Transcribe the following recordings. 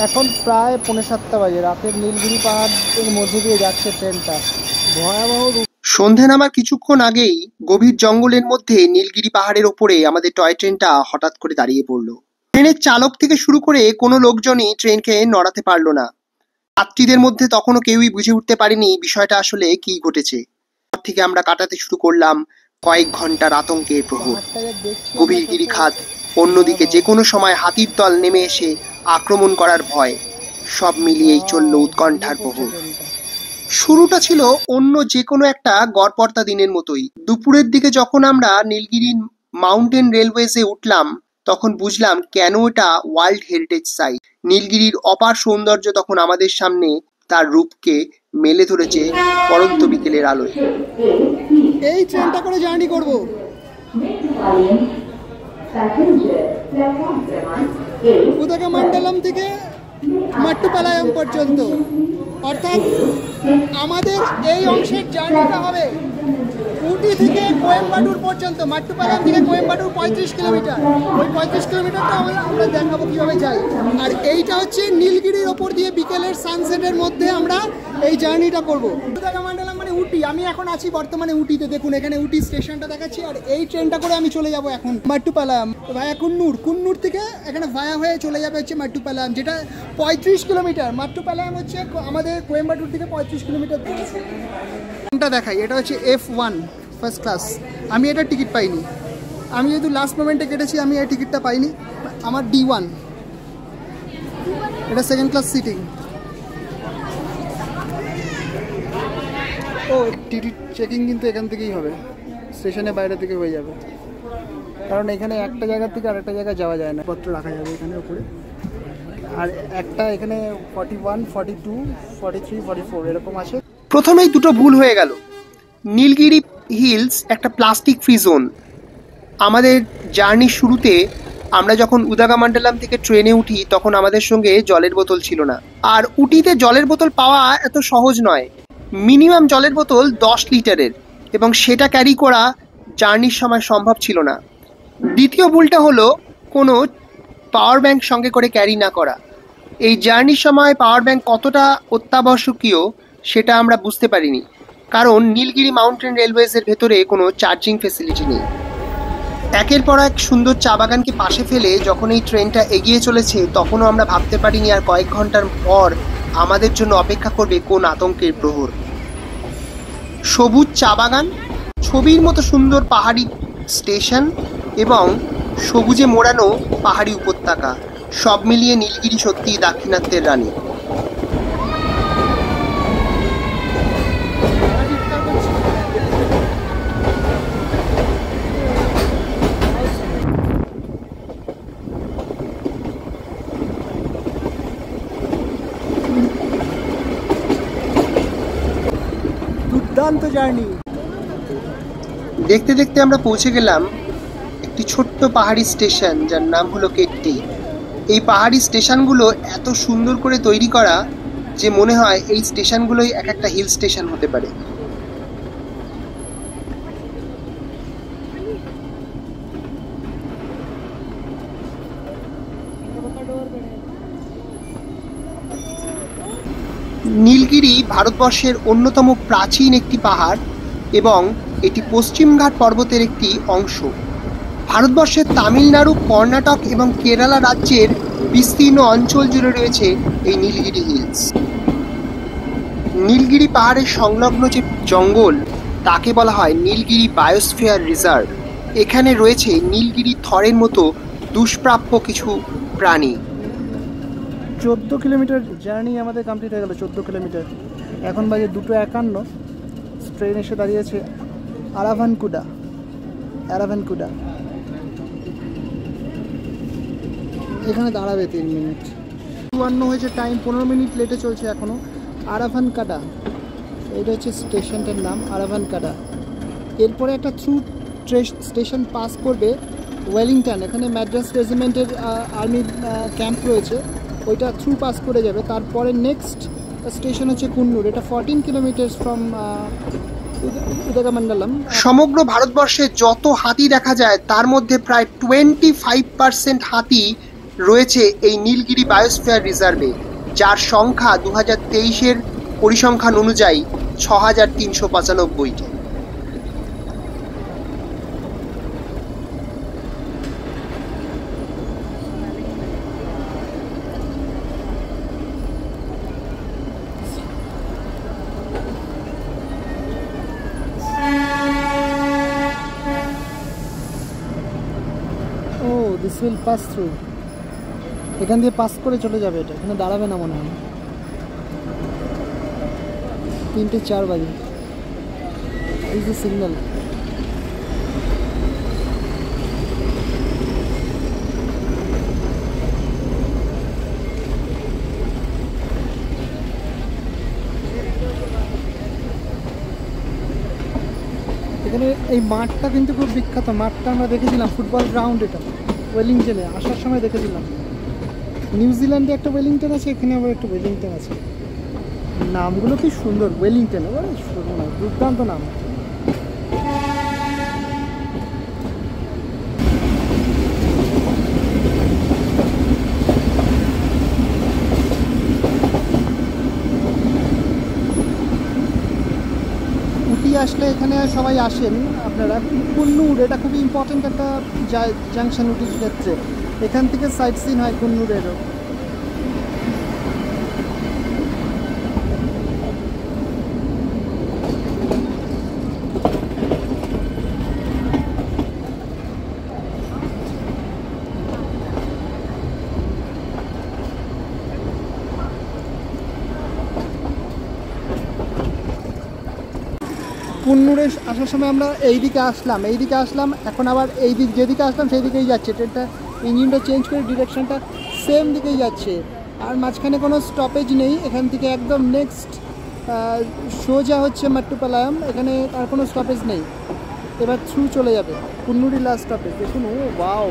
এখন প্রায় 7:45 বাজে। রাতের নীলগিরি পাহাড়ের মধ্যে দিয়ে যাচ্ছে ট্রেনটা। ভয়াবহ। সন্ধে নামার কিছুক্ষণ আগেই গভীর জঙ্গলের মধ্যে নীলগিরি পাহাড়ের ওপরে আমাদের টয় ট্রেনটা হঠাৎ করে দাঁড়িয়ে পড়লো। ট্রেনের চালক থেকে শুরু করে কোনো লোকজনই ট্রেনকে নড়াতে পারলো না। যাত্রীদের মধ্যে তখনও কেউই বুঝে উঠতে পারেনি বিষয়টা আসলে কি ঘটেছে। তার থেকে আমরা কাটাতে শুরু করলাম কয়েক ঘন্টার আতঙ্কের প্রহর। গভীর গিরিখাত, অন্যদিকে যে কোনো সময় হাতির দল নেমে এসে আক্রমণ করার ভয়, সব মিলিয়েই চলল উৎকণ্ঠার প্রহর। শুরুটা ছিল অন্য যে কোনো একটা গড়পড়তা দিনের মতোই। দুপুরের দিকে যখন আমরা নীলগিরি মাউন্টেন রেলওয়েজে উঠলাম তখন বুঝলাম কেন এটা ওয়ার্ল্ড হেরিটেজ সাইট। নীলগিরির অপার সৌন্দর্য তখন আমাদের সামনে তার রূপকে মেলে ধরেছে পরন্ত বিকেলের আলোয়। এই ট্রেনটা করে জার্নি করব উদগমণ্ডলম থেকে মাট্টুপালায়াম পর্যন্ত, অর্থাৎ আমাদের এই অংশের জার্নিটা হবে উটি থেকে কোয়েম্বাটুর পর্যন্ত। মাট্টুপালায়াম থেকে কোয়েম্বাটুর 35 কিলোমিটার। ওই 35 কিলোমিটারটা আমরা দেখাবো কীভাবে যাই। আর এইটা হচ্ছে নীলগিরির ওপর দিয়ে বিকেলের সানসেটের মধ্যে আমরা এই জার্নিটা করবো। উদগমণ্ডলম মানে উটি। আমি এখন আছি বর্তমানে উটিতে। দেখুন এখানে উটি স্টেশনটা দেখাচ্ছি। আর এই ট্রেনটা করে আমি চলে যাব এখন মাট্টুপালায়াম ভায়া কুন্নুর। কুন্নুর থেকে এখানে ভায়া হয়ে চলে যাবে হচ্ছে মাট্টুপালায়াম, যেটা 35 কিলোমিটার। মাট্টুপালায়াম হচ্ছে আমাদের কোয়েম্বাটুর থেকে 35 কিলোমিটার দূরে। দেখাই, এটা হচ্ছে F1 ফার্স্ট ক্লাস। আমি এটা টিকিট পাইনি। আমি যেহেতু লাস্ট মোমেন্টে কেটেছি আমি এই টিকিটটা পাইনি। আমার D1, এটা সেকেন্ড ক্লাস সিটিং। ও টিকিট চেকিং কিন্তু এখান থেকেই হবে, স্টেশনের বাইরে থেকে হয়ে যাবে, কারণ এখানে একটা জায়গা থেকে আরেকটা জায়গায় যাওয়া যায় না। পত্র রাখা যাবে এখানে উপরে। আর একটা এখানে 41, 42, 43, 44 এরকম আছে। প্রথমেই দুটো ভুল হয়ে গেল। নীলগিরি হিলস একটা প্লাস্টিক ফ্রি জোন। আমাদের জার্নির শুরুতে আমরা যখন উদগমণ্ডলম থেকে ট্রেনে উঠি তখন আমাদের সঙ্গে জলের বোতল ছিল না। আর উটিতে জলের বোতল পাওয়া এত সহজ নয়। মিনিমাম জলের বোতল 10 লিটারের, এবং সেটা ক্যারি করা জার্নির সময় সম্ভব ছিল না। দ্বিতীয় ভুলটা হলো কোনো পাওয়ার ব্যাংক সঙ্গে করে ক্যারি না করা। এই জার্নির সময় পাওয়ার ব্যাংক কতটা অত্যাবশ্যকীয় সেটা আমরা বুঝতে পারিনি, কারণ নীলগিরি মাউন্টেন রেলওয়েজের ভেতরে কোনো চার্জিং ফেসিলিটি নেই। একের পর এক সুন্দর চা বাগানকে পাশে ফেলে যখন এই ট্রেনটা এগিয়ে চলেছে তখনও আমরা ভাবতে পারিনি আর কয়েক ঘন্টার পর আমাদের জন্য অপেক্ষা করবে কোন আতঙ্কের প্রহর। সবুজ চা বাগান, ছবির মতো সুন্দর পাহাড়ি স্টেশন এবং সবুজে মোড়ানো পাহাড়ি উপত্যকা, সব মিলিয়ে নীলগিরি সত্যিই দাক্ষিণাত্যের রানী। দুর্দান্ত জার্নি। দেখতে দেখতে আমরা পৌঁছে গেলাম একটি ছোট্ট পাহাড়ি স্টেশন যার নাম হলো কেট্টি। এই পাহাড়ি স্টেশনগুলো এত সুন্দর করে তৈরি করা যে মনে হয় এই স্টেশনগুলোই এক একটা হিল স্টেশন হতে পারে। নীলগিরি ভারতবর্ষের অন্যতম প্রাচীন একটি পাহাড় এবং এটি পশ্চিমঘাট পর্বতের একটি অংশ। ভারতবর্ষের তামিলনাড়ু, কর্ণাটক এবং কেরালা রাজ্যের বিস্তীর্ণ অঞ্চল জুড়ে রয়েছে এই নীলগিরি হিলস। নীলগিরি পাহাড়ের সংলগ্ন যে জঙ্গল তাকে বলা হয় নীলগিরি বায়োস্ফিয়ার রিজার্ভ। এখানে রয়েছে নীলগিরি থরের মতো দুষ্প্রাপ্য কিছু প্রাণী। 14 কিলোমিটার জার্নি আমাদের কমপ্লিট হয়ে গেল। 14 কিলোমিটার। এখন বাজে 2:51। ট্রেন এসে দাঁড়িয়েছে আরাভানকুডা। এখানে দাঁড়াবে 3 মিনিট। 52 হয়েছে টাইম, 15 মিনিট লেটে চলছে এখনও। আরাভানকাডা, এটা হচ্ছে স্টেশনটার নাম, আরাভানকাডা। এরপরে একটা থ্রু স্টেশন পাস করবে ওয়েলিংটন। এখানে ম্যাড্রাস রেজিমেন্টের আর্মি ক্যাম্প রয়েছে, ওইটা থ্রু পাস করে যাবে। তারপরে নেক্সট স্টেশন হচ্ছে কুন্নুর। এটা 14 কিলোমিটার ফ্রম উদগমণ্ডলম। সমগ্র ভারতবর্ষে যত হাতি দেখা যায় তার মধ্যে প্রায় 25% হাতি রয়েছে এই নীলগিরি বায়োস্ফিয়ার রিজার্ভে, যার সংখ্যা 2023-এর পরিসংখ্যান অনুযায়ী 6395টি। দিস উইল পাস থ্রু, এখান দিয়ে পাস করে চলে যাবে। এটা এখানে দাঁড়াবে না মনে হয়। 3:04 বাজে, এই যে সিগন্যাল। এখানে এই মাঠটা কিন্তু খুব বিখ্যাত। মাঠটা আমরা দেখেছিলাম, ফুটবল গ্রাউন্ড। এটা ওয়েলিংটনে আসার সময় দেখেছিলাম। নিউজিল্যান্ডে একটা ওয়েলিংটন আছে, এখানে আবার একটা ওয়েলিংটন আছে। নামগুলো কি সুন্দর, ওয়েলিংটন, দুর্দান্ত নাম। উটি আসলে এখানে সবাই আসেন আপনারা। কুন্নুর, এটা খুবই ইম্পর্টেন্ট একটা জাংশন উটির ক্ষেত্রে। এখান থেকে সাইট সিন হয় কুন্নুরেরও। কুন্নুরে আসার সময় আমরা এইদিকে আসলাম, এখন আবার এই দিক যেদিকে আসলাম সেই দিকেই যাচ্ছে ট্রেনটা। ইঞ্জিনটা চেঞ্জ করে ডিরেকশনটা সেম দিকেই যাচ্ছে, আর মাঝখানে কোনো স্টপেজ নেই। এখান থেকে একদম নেক্সট সোজা হচ্ছে মেট্টুপালায়াম, এখানে আর কোনো স্টপেজ নেই। এবার থ্রু চলে যাবে, কুন্নুরি লাস্ট স্টপেজ। দেখুন, ও ওয়াও,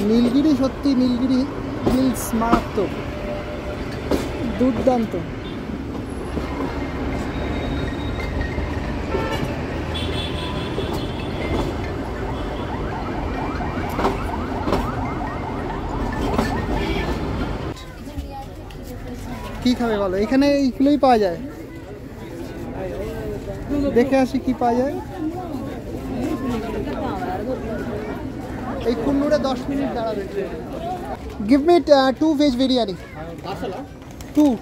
নীলগিরি, সত্যি নীলগিরি হিলস মারাত্মক, দুর্দান্ত। কি খাবে বলো? এখানে এইগুলোই পাওয়া যায়, দেখে আসি কি পাওয়া যায়। এই কুন্নুরে 10 মিনিট দাঁড়াবে train. Give me 2 veg biryani.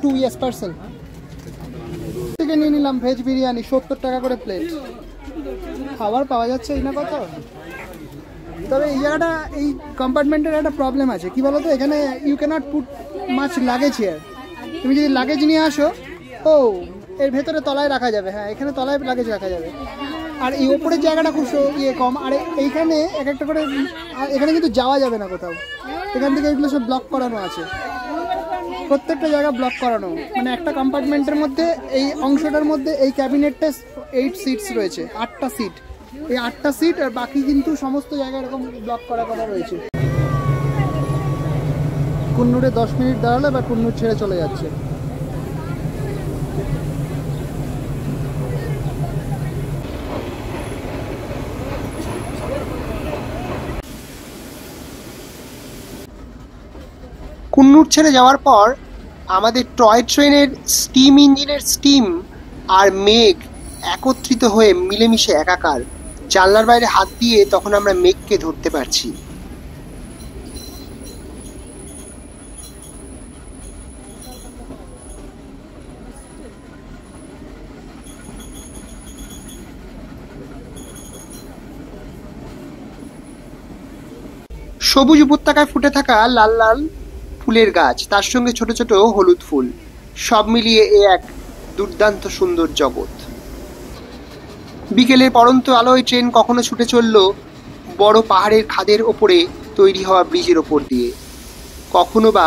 Two yes parcel. থেকে নিয়ে নিলাম ভেজ বিরিয়ানি, 70 টাকা করে প্লেট। খাবার পাওয়া যাচ্ছে এই না কত। তবে এই জায়গাটা, এই কম্পার্টমেন্টের একটা প্রবলেম আছে, কি বলো তো, এখানে ইউ ক্যানট পুট মাছ লাগেজ হিয়ার। তুমি যদি লাগেজ নিয়ে আসো, এর ভেতরে তলায় রাখা যাবে। হ্যাঁ, এখানে তলায় লাগেজ রাখা যাবে। আর এই ওপরের জায়গাটা খুব কম। আর এইখানে এক একটা করে, এখানে কিন্তু যাওয়া যাবে না কোথাও। এখান থেকে এগুলো সব ব্লক করানো আছে, প্রত্যেকটা জায়গা ব্লক করানো। মানে একটা কম্পার্টমেন্টের মধ্যে, এই অংশটার মধ্যে, এই ক্যাবিনেটটা 8 সিটস রয়েছে, 8টা সিট। এই 8টা সিট, আর বাকি কিন্তু সমস্ত জায়গা এরকম ব্লক করা রয়েছে। কুন্নুরে 10 মিনিট দাঁড়ালে বা কুন্নুর ছেড়ে চলে যাচ্ছে। কুন্নুর ছেড়ে যাওয়ার পর আমাদের টয় ট্রেনের স্টিম ইঞ্জিনের স্টিম আর মেঘ একত্রিত হয়ে মিলেমিশে একাকার। জানলার বাইরে হাত দিয়ে তখন আমরা মেঘকে ধরতে পারছি। সবুজ উপত্যকায় ফুটে থাকা লাল লাল ফুলের গাছ, তার সঙ্গে ছোট ছোট হলুদ ফুল, সব মিলিয়ে এ এক দুর্দান্ত সুন্দর জগৎ। বিকেলের পড়ন্ত আলোয় ট্রেন কখনো ছুটে চলল বড় পাহাড়ের খাদের ওপরে তৈরি হওয়া ব্রিজের ওপর দিয়ে, কখনো বা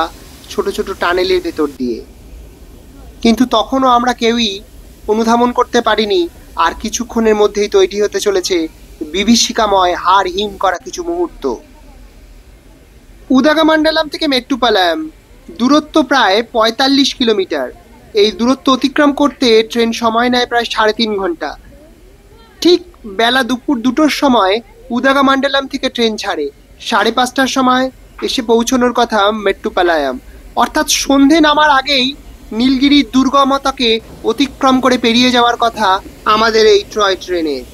ছোট ছোট টানেলের ভেতর দিয়ে। কিন্তু তখনও আমরা কেউই অনুধাবন করতে পারিনি আর কিছুক্ষণের মধ্যেই তৈরি হতে চলেছে বিভীষিকাময়, হাড় হিম করা কিছু মুহূর্ত। উদাগামান্ডালাম থেকে মেট্টুপালায়াম দূরত্ব প্রায় 45 কিলোমিটার। এই দূরত্ব অতিক্রম করতে ট্রেন সময় নেয় প্রায় 3.5 ঘন্টা। ঠিক বেলা দুপুর 2টোর সময় উদাগামান্ডালাম থেকে ট্রেন ছাড়ে। 5:30টার সময় এসে পৌঁছানোর কথা মেট্টুপালায়াম, অর্থাৎ সন্ধে নামার আগেই নীলগিরির দুর্গমতাকে অতিক্রম করে পেরিয়ে যাওয়ার কথা আমাদের এই টয় ট্রেনের।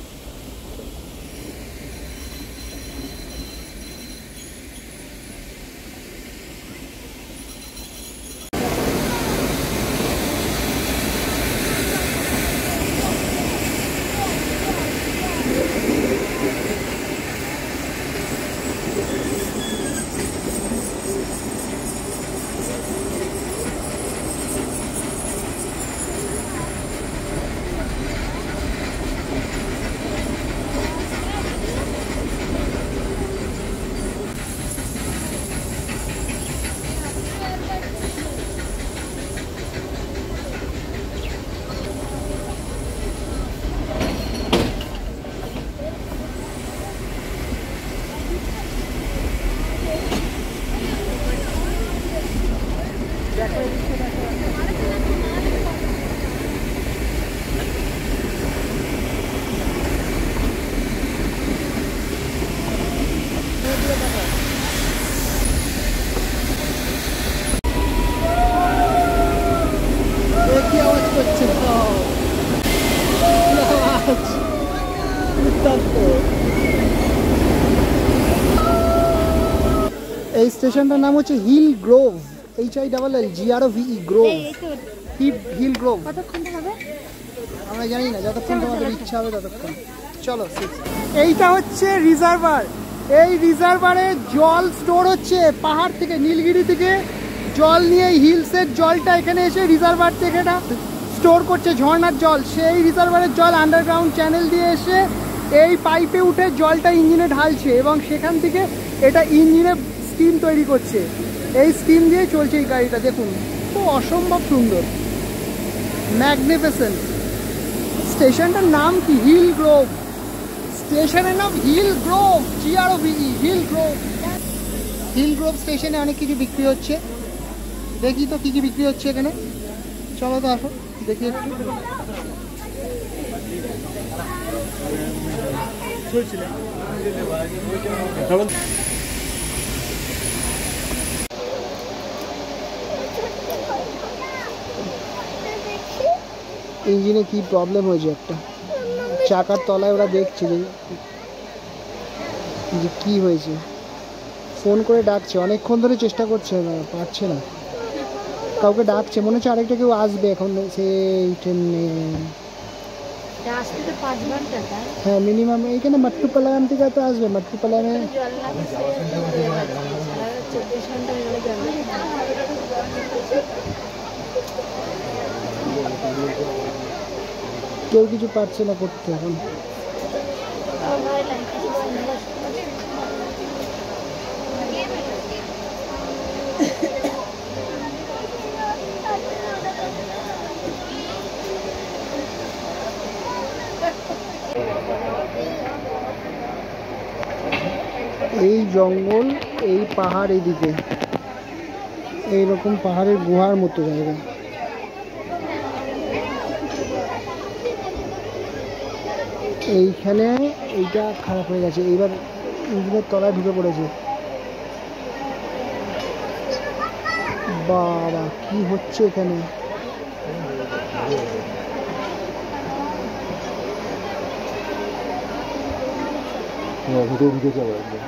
এই স্টেশনটার নাম হচ্ছে Hill Grove, HILLGROVE Grove, Hill Grove. আমরা জানি না, যতক্ষণ তোমাদের ইচ্ছা হবে ততক্ষণ। চলো, এইটা হচ্ছে রিজার্ভার। এই রিজার্ভারে জল স্টোর হচ্ছে পাহাড় থেকে, নীলগিরি থেকে জল নিয়ে হিলসের জলটা এখানে এসে রিজার্ভার থেকে এটা স্টোর করছে, ঝর্ণার জল। সেই রিজার্ভারের জল আন্ডারগ্রাউন্ড চ্যানেল দিয়ে এসে এই পাইপে উঠে জলটা ইঞ্জিনে ঢালছে এবং সেখান থেকে এটা ইঞ্জিনে স্টিম তৈরি করছে। এই স্টিম দিয়ে চলছে এই গাড়িটা। দেখুন, খুব অসম্ভব সুন্দর, ম্যাগনিফিসেন্ট। স্টেশনটার নাম কি? Hill Grove. স্টেশনের নাম Hill Grove, GROVE, Hill Grove. Hill Grove স্টেশনে অনেক কিছু বিক্রি হচ্ছে। দেখি তো কি কি বিক্রি হচ্ছে এখানে। চলো তো আসো দেখি একটু। ইঞ্জিনে কি প্রবলেম হয়েছে, একটা চাকার তলায় ওরা দেখছে যে কি হয়েছে। ফোন করে ডাকছে, অনেকক্ষণ ধরে চেষ্টা করছে, পারছে না। কাউকে ডাকছে, মনে হচ্ছে আরেকটা কেউ আসবে এখন সেই ট্রেনে। হ্যাঁ, মিনিমাম এইখানে মেট্টুপালায়াম থেকে তো আসবে। মেট্টুপালায়ামে কেউ কিছু পারছে না করতে এখন। এই জঙ্গল, এই পাহাড়, এইদিকে এইরকম পাহাড়ের গুহার মতো জায়গা। এইখানে এইটা খারাপ হয়ে গেছে, এইবার ইঞ্জিনের তলায় ঢুকে পড়েছে। বাবা, কি হচ্ছে এখানে? ঢুকে যাবে একদম।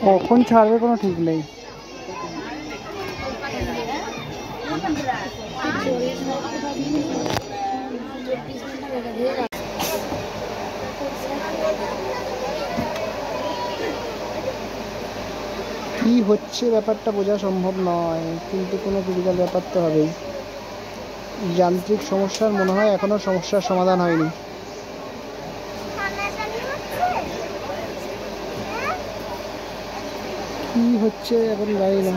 কখন ছাড়বে কোনো ঠিক নেই। কি হচ্ছে ব্যাপারটা বোঝা সম্ভব নয়, কিন্তু কোনো ক্রিটিক্যাল ব্যাপার তো হবেই। যান্ত্রিক সমস্যার মনে হয় এখনো সমস্যার সমাধান হয়নি। কি হচ্ছে এখন জানি না।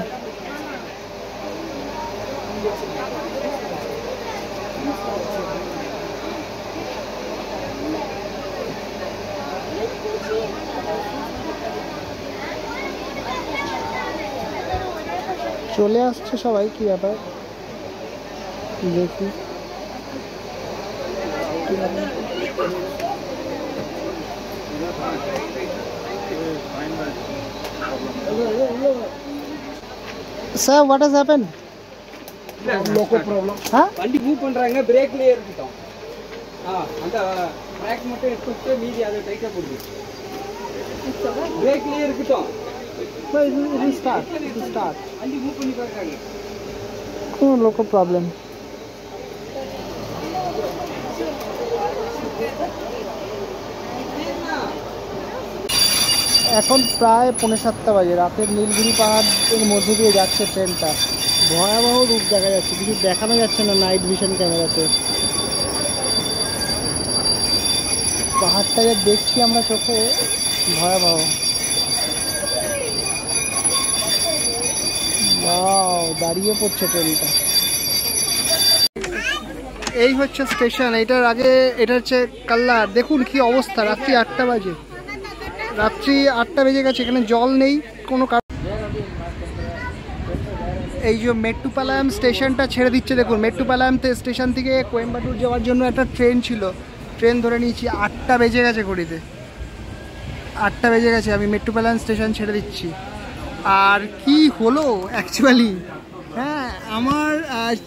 চলে আসছে সবাই, কি ব্যাপার দেখি। Sir, what has happened? Local problem. Huh? வண்டி மூவ் பண்றாங்க, பிரேக்லயே இருக்கட்டும். அந்த பிரேக் மட்டும் எடுத்துட்டு மீதி அதை டைட்டா போடுங்க. பிரேக்லயே இருக்கட்டும். No, it will start. It will start. வண்டி மூவ் பண்ணி பார்க்கறாங்க. Oh, local problem. এখন প্রায় 6:45 বাজে। রাতের নীলগিরি পাহাড়ের মধ্যে দিয়ে যাচ্ছে ট্রেনটা। ভয়াবহ রূপ দেখা যাচ্ছে, কিছু দেখানো যাচ্ছে না নাইট ভিশন ক্যামেরাতে। পাহাড়টা যা দেখছি আমরা চোখে, ভয়াবহ। ওয়াও, দাঁড়িয়ে পড়ছে ট্রেনটা। এই হচ্ছে স্টেশন। এটার আগে এটা হচ্ছে কাল্লার। দেখুন কি অবস্থা, রাত্রি 8টা বাজে। রাত্রি 8টা বেজে গেছে, এখানে জল নেই কোনো কারণ। এই যে মেট্টুপালায়াম স্টেশনটা ছেড়ে দিচ্ছে, দেখুন। মেট্টুপালায়াম স্টেশন থেকে কোয়েম্বাটুর যাওয়ার জন্য একটা ট্রেন ছিল, ট্রেন ধরে নিয়েছি। 8টা বেজে গেছে ঘড়িতে, 8টা বেজে গেছে। আমি মেট্টুপালায়াম স্টেশন ছেড়ে দিচ্ছি। আর কি হলো অ্যাকচুয়ালি, হ্যাঁ, আমার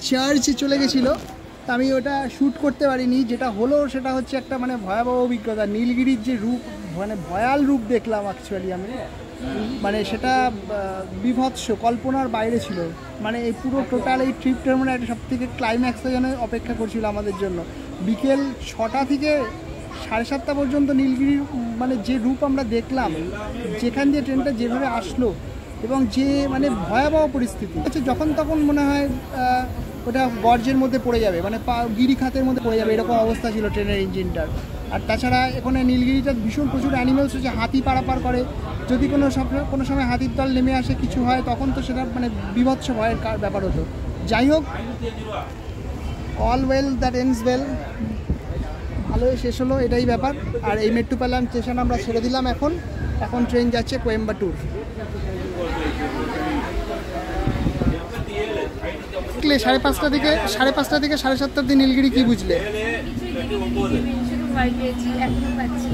চার্চে চলে গেছিলো, আমি ওটা শ্যুট করতে পারিনি। যেটা হলো সেটা হচ্ছে একটা মানে ভয়াবহ অভিজ্ঞতা। নীলগিরির যে রূপ, মানে ভয়াল রূপ দেখলাম অ্যাকচুয়ালি আমি, মানে সেটা বিভৎস, কল্পনার বাইরে ছিল। মানে এই পুরো টোটাল এই ট্রিপটার মানে একটা সবথেকে ক্লাইম্যাক্সটা যেন অপেক্ষা করছিল আমাদের জন্য। বিকেল 6টা থেকে 7:30 পর্যন্ত নীলগিরির মানে যে রূপ আমরা দেখলাম, যেখান দিয়ে ট্রেনটা যেভাবে আসলো, এবং যে মানে ভয়াবহ পরিস্থিতি আচ্ছা, যখন তখন মনে হয় ওটা গর্জের মধ্যে পড়ে যাবে, মানে গিরিখাতের মধ্যে পড়ে যাবে, এরকম অবস্থা ছিল ট্রেনের ইঞ্জিনটার। আর তাছাড়া এখানে নীলগিরিটা ভীষণ প্রচুর অ্যানিমেলস হচ্ছে, হাতি পারাপার করে। যদি কোনো সময় হাতির দল নেমে আসে, কিছু হয়, তখন তো সেটা মানে বিভৎস ভয়ের ব্যাপার হতো। যাই হোক, all well that ends well, ভালোই শেষ হলো, এটাই ব্যাপার। আর এই মেট্টুপালায়াম স্টেশন আমরা ছেড়ে দিলাম। এখন ট্রেন যাচ্ছে কোয়েম্বাটুর। 5:30 থেকে 7:30 থেকে 7:30 নীলগিরি কি বুঝলে? শুধু ভয় পেয়েছি, এখনো পাচ্ছি।